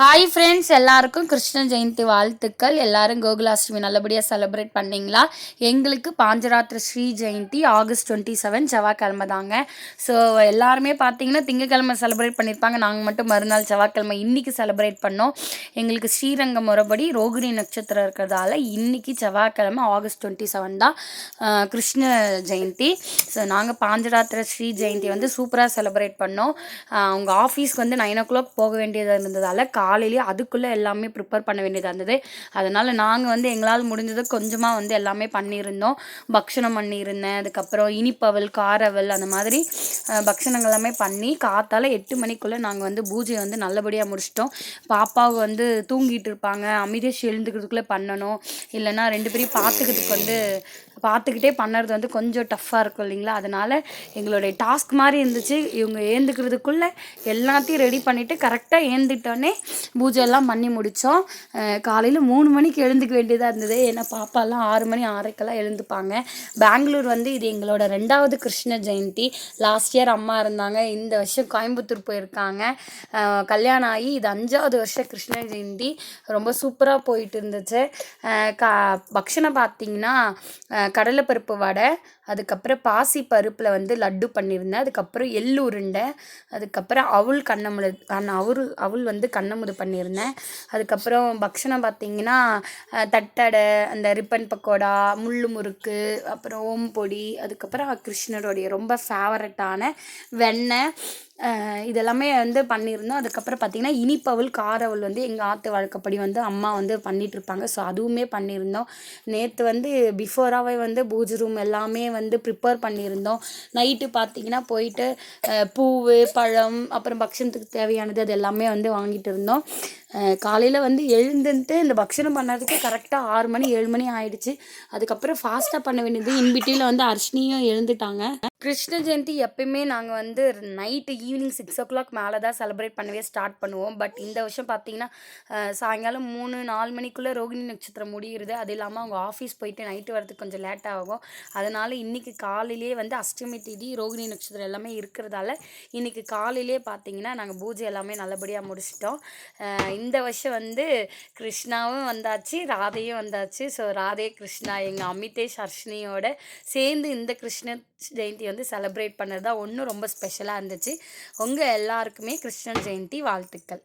Hi friends, எல்லாருக்கும் கிருஷ்ண ஜெயந்தி வாழ்த்துக்கள். எல்லாரும் கோகுலாஷ்டமி நல்லபடியாக செலிப்ரேட் பண்ணிங்களா? எங்களுக்கு பாஞ்சராத்திர ஸ்ரீ ஜெயந்தி ஆகஸ்ட் 27 செவ்வாய்க்கிழமை தாங்க. ஸோ எல்லாருமே பார்த்தீங்கன்னா திங்கக்கிழமை செலிப்ரேட் பண்ணியிருப்பாங்க. நாங்கள் மட்டும் மறுநாள் செவ்வாய்க்கிழமை இன்றைக்கி செலிப்ரேட் பண்ணோம். எங்களுக்கு ஸ்ரீரங்கம் முறைப்படி ரோகிணி நட்சத்திரம் இருக்கிறதால இன்றைக்கி செவ்வாய்க்கிழமை ஆகஸ்ட் 27 தான் கிருஷ்ண ஜெயந்தி. ஸோ நாங்கள் பாஞ்சராத்திர ஸ்ரீ ஜெயந்தி வந்து சூப்பராக செலிப்ரேட் பண்ணோம். அவங்க ஆஃபீஸ்க்கு வந்து 9 o'clock போக வேண்டியதாக இருந்ததால் காலையிலேயே அதுக்குள்ளே எல்லாமே ப்ரிப்பேர் பண்ண வேண்டியதாக இருந்தது. அதனால் நாங்கள் வந்து எங்களால் முடிஞ்சது கொஞ்சமாக வந்து எல்லாமே பண்ணியிருந்தோம். பக்ஷணம் பண்ணியிருந்தேன். அதுக்கப்புறம் இனிப்பவல், காரவல், அந்த மாதிரி பக்ஷணங்கள் எல்லாமே பண்ணி காத்தால் 8 மணிக்குள்ளே நாங்கள் வந்து பூஜையை வந்து நல்லபடியாக முடிச்சிட்டோம். பாப்பாவை வந்து தூங்கிட்டு இருப்பாங்க, அமைதியாக எழுந்துக்கிறதுக்குள்ளே பண்ணணும். இல்லைன்னா 2 பேரையும் பார்த்துக்கிட்டே பண்ணுறது வந்து கொஞ்சம் டஃப்பாக இருக்கும் இல்லைங்களா? அதனால் எங்களுடைய டாஸ்க் மாதிரி இருந்துச்சு. இவங்க ஏந்துக்கிறதுக்குள்ளே எல்லாத்தையும் ரெடி பண்ணிவிட்டு கரெக்டாக ஏந்துட்டோன்னே பூஜையெல்லாம் பண்ணி முடித்தோம். காலையில் 3 மணிக்கு எழுந்துக்க வேண்டியதாக இருந்தது. ஏன்னா பாப்பாலாம் 6 மணி 6:30 எழுந்துப்பாங்க. பெங்களூர் வந்து இது எங்களோட 2வது கிருஷ்ண ஜெயந்தி. லாஸ்ட் இயர் அம்மா இருந்தாங்க, இந்த வருஷம் கோயம்புத்தூர் போயிருக்காங்க. கல்யாணம் ஆகி இது 5வது வருஷம் கிருஷ்ண ஜெயந்தி. ரொம்ப சூப்பராக போயிட்டு இருந்துச்சு. பக்ஷணம் பார்த்திங்கன்னா கடலைப்பருப்பு வடை, அதுக்கப்புறம் பாசி பருப்பில் வந்து லட்டு பண்ணியிருந்தேன். அதுக்கப்புறம் எள்ளு உருண்டை, அதுக்கப்புறம் அவல் வந்து கண்ணமுது பண்ணியிருந்தேன். அதுக்கப்புறம் பக்ஷணம் பார்த்திங்கன்னா தட்டடை, அந்த ரிப்பன் பக்கோடா, முள்ளு முறுக்கு, அப்புறம் ஓம் பொடி, அதுக்கப்புறம் கிருஷ்ணருடைய ரொம்ப ஃபேவரட்டான வெண்ணெய், இதெல்லாமே வந்து பண்ணியிருந்தோம். அதுக்கப்புறம் பார்த்திங்கன்னா இனிப்பவல், காரவல் வந்து எங்கள் ஆற்று வழக்கப்படி வந்து அம்மா வந்து பண்ணிகிட்ருப்பாங்க. ஸோ அதுவுமே பண்ணியிருந்தோம். நேற்று வந்து பிஃபோராகவே வந்து பூஜை ரூம் எல்லாமே வந்து ப்ரிப்பேர் பண்ணியிருந்தோம். நைட்டு பார்த்திங்கன்னா போயிட்டு பூவு, பழம், அப்புறம் பக்ஷணத்துக்கு தேவையானது அது எல்லாமே வந்து வாங்கிட்டு இருந்தோம். காலையில் வந்து எழுந்துட்டு இந்த பக்ஷணம் பண்ணுறதுக்கு கரெக்டாக 6 மணி 7 மணி ஆயிடுச்சு. அதுக்கப்புறம் ஃபாஸ்ட்டாக பண்ண வேண்டியது. இன்பிட்டியில் வந்து அர்ஷினியும் எழுந்துட்டாங்க. கிருஷ்ண ஜெயந்தி எப்பயுமே நாங்கள் வந்து நைட்டு ஈவினிங் 6 o'clock மேலே தான் செலிப்ரேட் பண்ணவே ஸ்டார்ட் பண்ணுவோம். பட் இந்த வருஷம் பார்த்திங்கன்னா சாயங்காலம் 3-4 மணிக்குள்ளே ரோகிணி நட்சத்திரம் முடிகிறது. அது இல்லாமல் அவங்க ஆஃபீஸ் போயிட்டு நைட்டு வரதுக்கு கொஞ்சம் லேட் ஆகும். அதனால் இன்றைக்கி காலையிலே வந்து அஷ்டமி திதி, ரோகிணி நட்சத்திரம் எல்லாமே இருக்கிறதால இன்றைக்கி காலையிலே பார்த்திங்கன்னா நாங்கள் பூஜை எல்லாமே நல்லபடியாக முடிச்சிட்டோம். இந்த வருஷம் வந்து கிருஷ்ணாவும் வந்தாச்சு, ராதையும் வந்தாச்சு. ஸோ ராதே கிருஷ்ணா எங்கள் அமிதேஷ் அர்ஷினியோட சேர்ந்து இந்த கிருஷ்ண ஜெயந்தி வந்து செலிப்ரேட் பண்ணது தான் ரொம்ப ஸ்பெஷலாக இருந்துச்சு. உங்கள் எல்லாருக்குமே கிருஷ்ண ஜெயந்தி வாழ்த்துக்கள்.